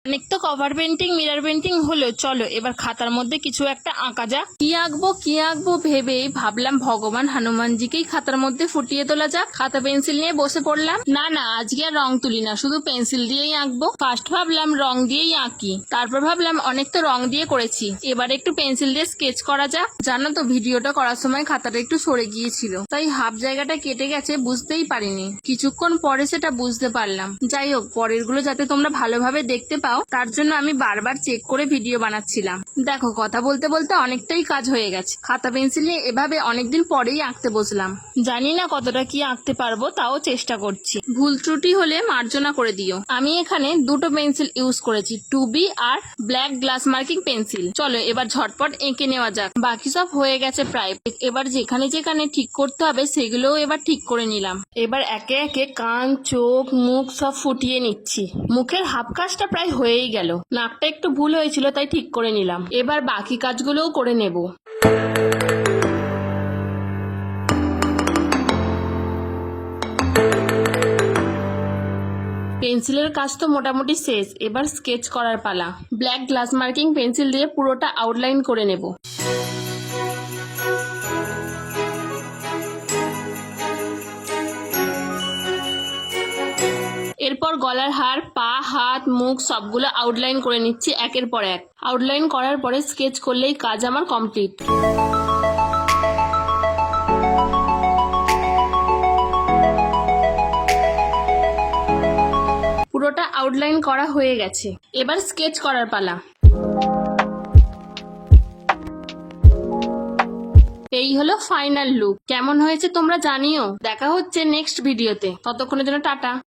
অনেক তো cover painting mirror painting হলো, চলো এবার খাতার মধ্যে কিছু একটা আঁকা যাক। কি আঁকবো ভেবে ভাবলাম ভগবান হনুমানজিকেই খাতার মধ্যে ফুটিয়ে তোলা যাক। খাতা পেন্সিল নিয়ে বসে পড়লাম। না আজকে আর রং তুলি না, শুধু পেন্সিল দিয়েই আঁকবো। ফার্স্ট ভাবলাম রং দিয়েই আঁকি, তারপর ভাবলাম অনেক তো রং দিয়ে করেছি, এবার একটু পেন্সিল দিয়ে স্কেচ করা যাক। জানো তো ভিডিওটা করার সময় খাতাটা একটু সরে গিয়েছিল, তাই হাফ জায়গাটা কেটে গেছে, বুঝতেই পারিনি। কিছুক্ষণ পরে সেটা বুঝতে পারলাম। যাই হোক, পরের গুলো যাতে তোমরা ভালোভাবে দেখতে পাও তার জন্য আমি বারবার চেক করে ভিডিও বানাচ্ছিলাম। দেখো, কথা বলতে বলতে অনেকটাই কাজ হয়ে গেছে। খাতা পেন্সিল নিয়ে এভাবে অনেকদিন পরেই আঁকতে বসলাম। জানি না কতটা কি আঁকতে পারবো, তাও চেষ্টা করছি। ভুল ত্রুটি হলে মার্জনা করে দিও। আমি এখানে দুটো পেন্সিল ইউজ করেছি, 2B আর ব্ল্যাক গ্লাস মার্কিং পেন্সিল। চলো এবার ঝটপট এঁকে নেওয়া যাক। বাকি সব হয়ে গেছে প্রায়। এবার যেখানে যেখানে ঠিক করতে হবে সেগুলোও এবার ঠিক করে নিলাম। এবার একে একে কান, চোখ, মুখ সব ফুটিয়ে নিচ্ছি। মুখের হাফ কাজটা প্রায় হয়েই গেল। নাকটা একটু ভুল হয়েছিল, তাই ঠিক করে নিলাম। এবার বাকি কাজগুলোও করে নেব। পেন্সিলের কাজ তো মোটামুটি শেষ, এবার স্কেচ করার পালা। ব্ল্যাক গ্লাস মার্কিং পেন্সিল দিয়ে পুরোটা আউটলাইন করে নেব। এরপর গলার হার, পা, হাত, মুখ সবগুলো আউটলাইন করে নিচ্ছি একের পর এক। আউটলাইন করার পরে স্কেচ করলেই কাজ আমার কমপ্লিট। পুরোটা আউটলাইন করা হয়ে গেছে, এবার স্কেচ করার পালা। এই হলো ফাইনাল লুক। কেমন হয়েছে তোমরা জানিও। দেখা হচ্ছে নেক্সট ভিডিওতে, ততক্ষণের জন্য টাটা।